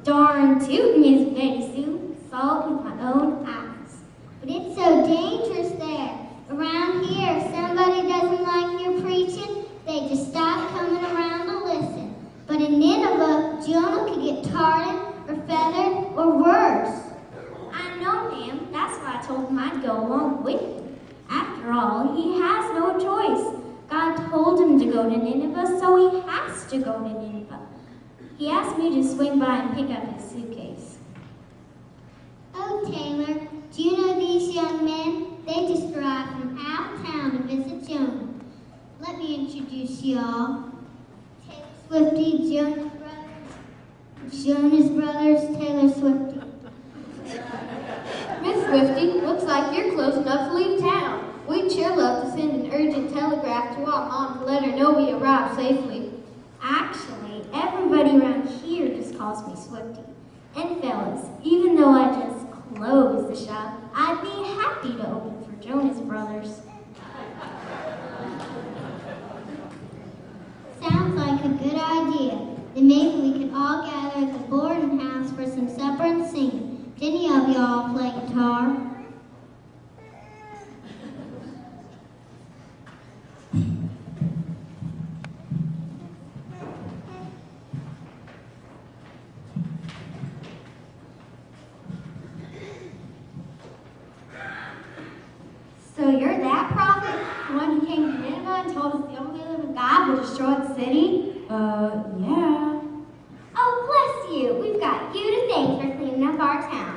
Darn tootin' is Betty Sue, saw it with my own eyes. But it's so dangerous there. Around here, if somebody doesn't like your preaching, they just stop coming around to listen. But in Nineveh, Jonah could get tarred or feathered or worse. I know, ma'am. That's why I told him I'd go along with him. After all, he has no choice. God told him to go to Nineveh, so he has to go to Nineveh. He asked me to swing by and pick up his suitcase. Oh, Taylor, do you know these young men? They just arrived from out of town to visit Jonah. Let me introduce y'all. Taylor Swifty, Jonah's brothers, Taylor Swifty. Miss Swifty, looks like you're close enough to leave town. We'd sure love to send an urgent telegraph to our mom to let her know we arrived safely. Actually, everybody around here just calls me Swifty. And fellas, even though I just closed the shop, I'd be happy to open for Jonah's brothers. Sounds like a good idea. Then maybe we could all gather at the boarding house for some supper and singing. Did any of y'all play guitar? So you're that prophet? The one who came to Nineveh and told us the only living God will destroy the city? Yeah. Oh, bless you. We've got you to thank for cleaning up our town.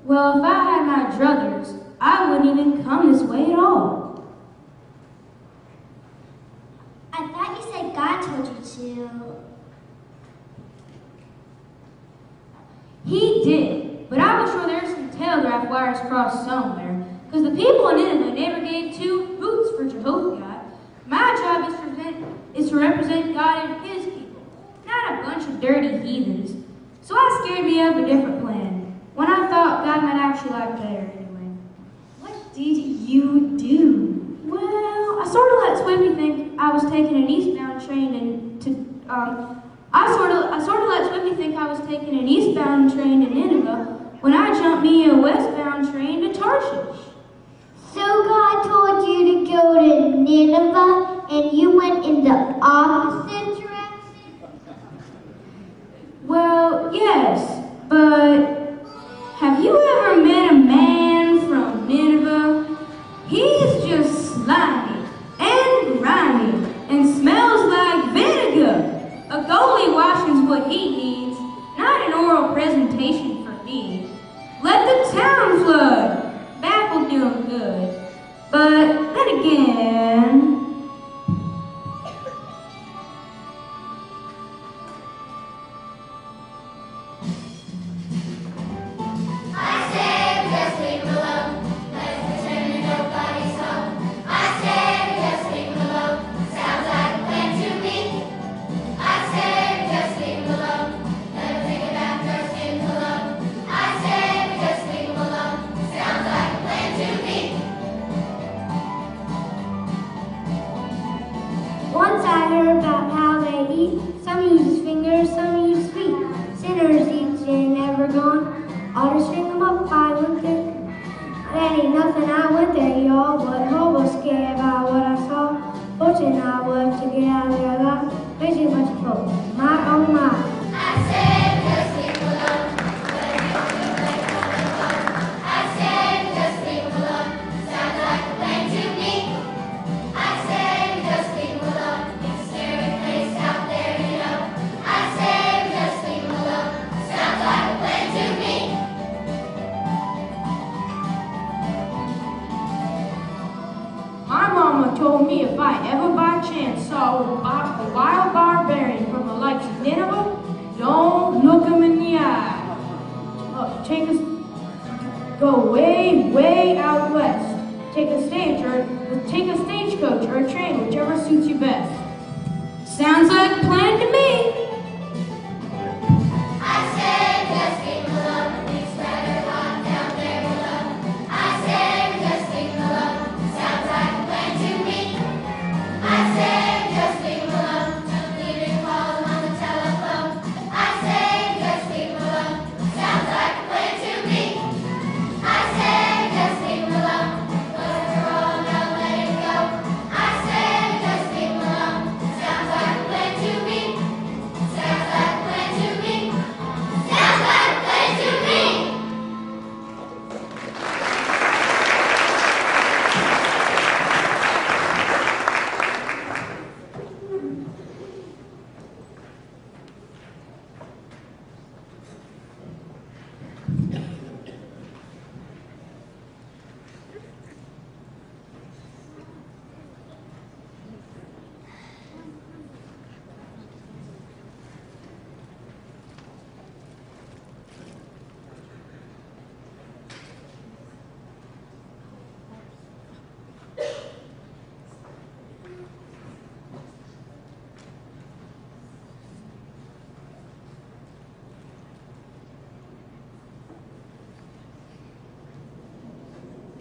Well, if I had my druthers, I wouldn't even come this way at all. I thought you said God told you to. He did, but I was sure there's some telegraph wires crossed somewhere, because the people in Nineveh never gave two hoots for Jehovah God. My job is to represent God and his people, not a bunch of dirty heathens. So I scared me of a different plan, one I thought God might actually like better anyway. What did you do? Well, I sort of let Swimpy think I was taking an eastbound train to Nineveh when I jumped me a westbound train to Tarshish. So God told you to go to Nineveh and you went in the opposite direction? Well, yes, but have you ever met a man from Nineveh? He's just slimy and grimy and smells like vinegar. A goalie washing's what he needs, not an oral presentation for me. Let the town flood. That will do him good. But then again, Once I heard about how they eat. Some use fingers, some use feet. Sinners eat and never gone. I'll just string them up if I went there. That ain't nothing, I went there, y'all. But hobo scared about what I saw. Fortunate I was to get out of there alive. Crazy bunch of folks. My oh my. I said just leave him alone. I said just leave him alone. Sounds like a plan to me. I said just leave him alone. It's a scary place out there, you know. I said just leave him alone. Sounds like a plan to me. my mama told me if I ever by chance saw a wild barbarian from the likes of Nineveh, don't look him in the eye. Go way, way out west. Take a stagecoach or a train, whichever suits you best. Sounds like a plan to me. I said just leave him alone. It's better hot down there below. I said just leave him alone. Sounds like a plan to me. I said just leave him alone. Don't need to call him on the telephone.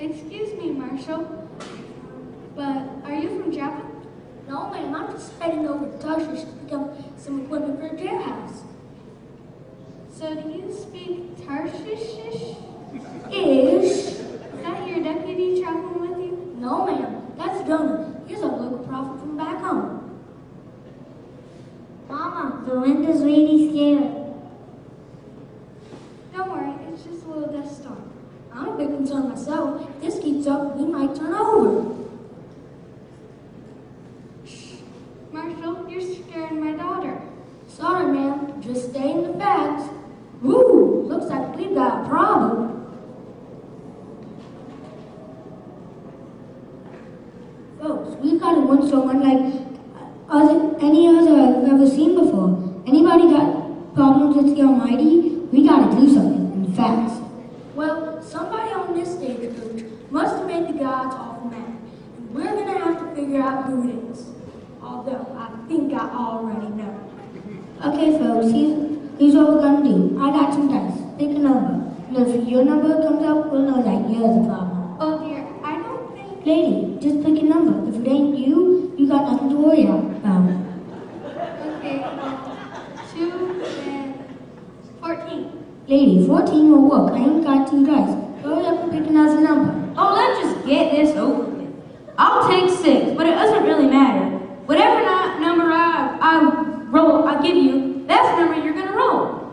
Excuse me, Marshall, but are you from Java? No, ma'am, I'm just heading over to Tarshish to pick up some equipment for a jailhouse. So do you speak Tarshish-ish? Ish? Is that your deputy traveling with you? No, ma'am, that's Jonah. He's a local prophet from back home. Mama, the wind is really scary. Don't worry, it's just a little dust storm. I'm a bit concerned myself. If this keeps up, we might turn over. Marshall, you're scaring my daughter. Sorry, ma'am. Just stating the facts. Woo! Looks like we've got a problem. Folks, we've got a one-storm unlike any other I've ever seen before. Anybody got problems with the Almighty? We gotta do something, and fast. Well, somebody on this stagecoach must have made the gods off mad, and we're gonna have to figure out who it is. Although I think I already know. Okay, folks, here's what we're gonna do. I got some dice. Pick a number. And if your number comes up, we'll know that you're the problem. Oh dear, I don't think... Lady, just pick a number. If it ain't you, you got nothing to worry about. Okay, 2 and 14. Lady, 14 will work. I ain't got 2 dice. Hurry up and pick another number. Oh, let's just get this over with. I'll take 6, but it doesn't really matter. Whatever number I roll, I give you, that's the number you're gonna roll.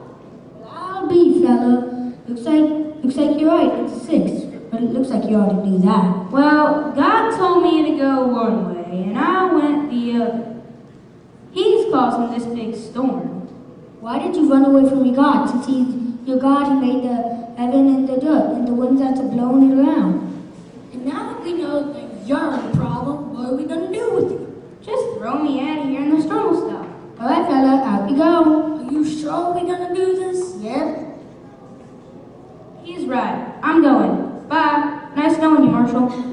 I'll be, fella. Looks like you're right. It's a 6, but it looks like you ought to do that. Well, God told me to go one way, and I went the other. He's causing this big storm. Why did you run away from your God? Since he's your God, he made the heaven and the dirt and the winds that's blowing it around. And now that we know that you're the problem, what are we gonna do with you? Just throw me out of here and the storm will stop. All right, fella, out you go. Are you sure we're gonna do this? Yep. He's right. I'm going. Bye. Nice knowing you, Marshall.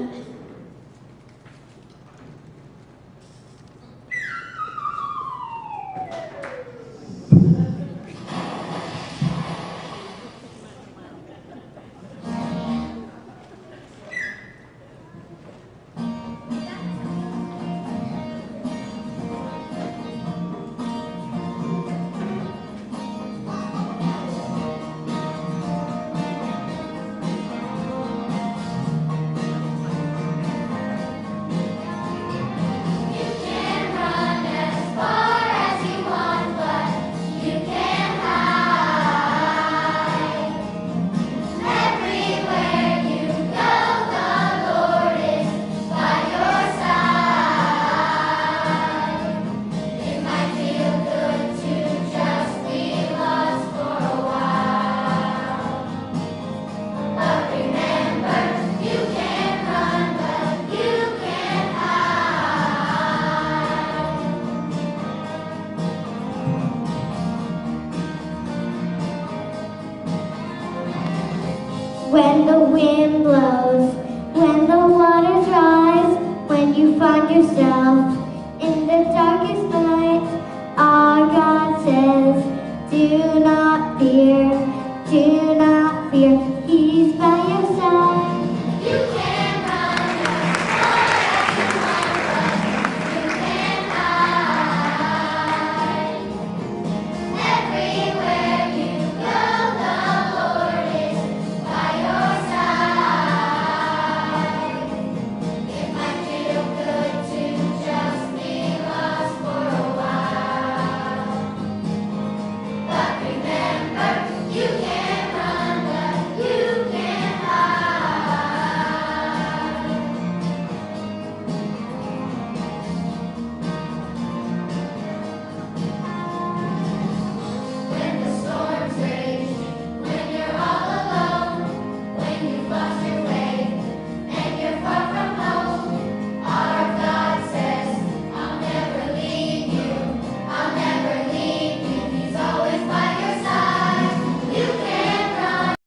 When the wind blows, when the waters rise, when you find yourself